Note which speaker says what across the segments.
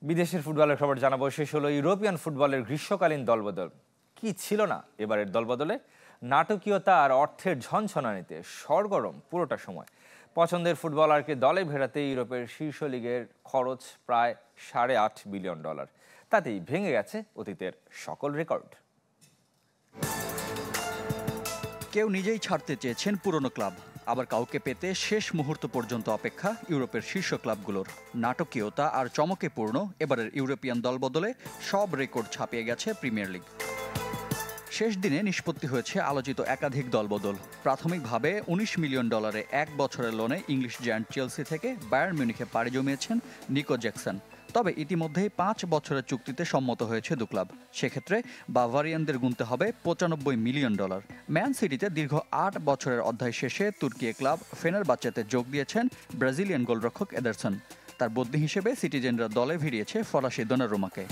Speaker 1: বিদেশের ফুটবলের খবর জানাবো। শেষ হলো ইউরোপিয়ান ফুটবলের গ্রীষ্মকালীন দলবদল। কি ছিল না এবারের দলবদলে? নাটকীয়তা আর অর্থের ঝনঝনানিতে সরগরম পুরোটা সময়। পছন্দের ফুটবলারকে দলে ভেড়াতে ইউরোপের শীর্ষ লিগের খরচ প্রায় $8.5 বিলিয়ন। তাতেই ভেঙে গেছে অতীতের সকল রেকর্ড।
Speaker 2: কেউ নিজেই ছাড়তে চেয়েছেন পুরনো ক্লাব, আবার কাউকে পেতে শেষ মুহূর্ত পর্যন্ত অপেক্ষা ইউরোপের শীর্ষ ক্লাবগুলোর। নাটকীয়তা আর চমকে পূর্ণ এবারের ইউরোপিয়ান দলবদলে সব রেকর্ড ছাপিয়ে গেছে প্রিমিয়ার লিগ। শেষ দিনে নিষ্পত্তি হয়েছে আলোচিত একাধিক দলবদল। প্রাথমিকভাবে $19 মিলিয়ন এক বছরের লোনে ইংলিশ জায়ান্ট চেলসি থেকে বায়ার্ন মিউনিখে পাড়ি জমিয়েছেন নিকো জ্যাকসন। তবে ইতিমধ্যেই 5 বছরের চুক্তিতে সম্মত হয়েছে দু ক্লাব। সেক্ষেত্রে বাভারিয়ানদের গুনতে হবে $95 মিলিয়ন। ম্যান সিটিতে দীর্ঘ 8 বছরের অধ্যায় শেষে তুর্কি ক্লাব ফেনারবাচেতে যোগ দিয়েছেন ব্রাজিলিয়ান গোলরক্ষক এদারসন। তার বদলি হিসেবে সিটিজেনরা দলে ভিড়িয়েছে ফরাসি দোনারুমাকে।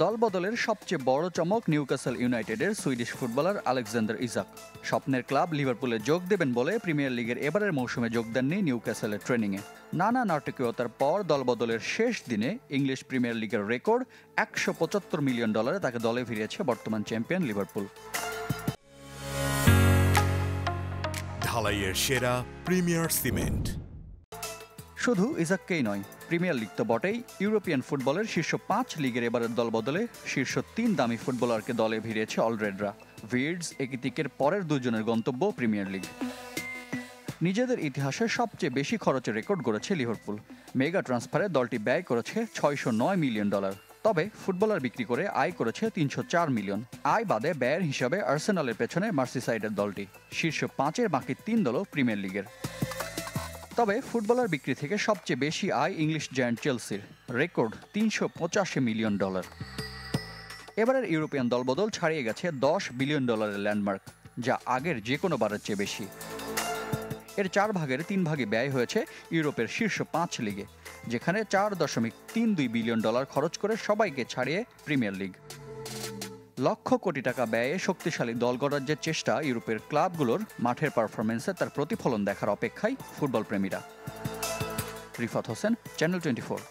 Speaker 2: দলবদলের সবচেয়ে বড় চমক নিউক্যাসল ইউনাইটেডের সুইডিশ ফুটবলার আলেকজান্ডার ইজাক। স্বপ্নের ক্লাব লিভারপুলে যোগ দেবেন বলে প্রিমিয়ার লিগের এবারের মৌসুমে যোগ দেননি নিউক্যাসলের ট্রেনিংয়ে। নানা নাটকীয়তার পর দলবদলের শেষ দিনে ইংলিশ প্রিমিয়ার লিগের রেকর্ড $175 মিলিয়ন তাকে দলে ভিড়িয়েছে বর্তমান চ্যাম্পিয়ন লিভারপুল।
Speaker 3: ঢালাইয়ের সেরা প্রিমিয়ার সিমেন্ট।
Speaker 2: শুধু ইজাককেই নয়, প্রিমিয়ার লিগ তো বটেই, ইউরোপিয়ান ফুটবলের শীর্ষ 5 লিগের এবারের দলবদলে শীর্ষ 3 দামি ফুটবলারকে দলে ভিড়িয়েছে অলরেডরা। ভির্ডস একিতিকের পরের দুজনের গন্তব্য প্রিমিয়ার লিগ। নিজেদের ইতিহাসে সবচেয়ে বেশি খরচের রেকর্ড গড়েছে লিভারপুল। মেগা ট্রান্সফারে দলটি ব্যয় করেছে $609 মিলিয়ন। তবে ফুটবলার বিক্রি করে আয় করেছে $304 মিলিয়ন। আয় বাদে ব্যয়ের হিসাবে আর্সেনালের পেছনে মার্সিসাইডের দলটি। শীর্ষ 5-এর বাকি 3 দলও প্রিমিয়ার লিগের। তবে ফুটবলার বিক্রি থেকে সবচেয়ে বেশি আয় ইংলিশ জায়ান্ট চেলসির, রেকর্ড $385 মিলিয়ন। এবারের ইউরোপিয়ান দলবদল ছাড়িয়ে গেছে $10 বিলিয়ন ল্যান্ডমার্ক, যা আগের যে কোনো বারের চেয়ে বেশি। এর 4 ভাগের 3 ভাগে ব্যয় হয়েছে ইউরোপের শীর্ষ 5 লিগে, যেখানে $4.32 বিলিয়ন খরচ করে সবাইকে ছাড়িয়ে প্রিমিয়ার লিগ। লক্ষ কোটি টাকা ব্যয়ে শক্তিশালী দল গড়ার যে চেষ্টা ইউরোপের ক্লাবগুলোর, মাঠের পারফরমেন্সে তার প্রতিফলন দেখার অপেক্ষায় ফুটবল প্রেমীরা। রিফাত হোসেন, চ্যানেল 24।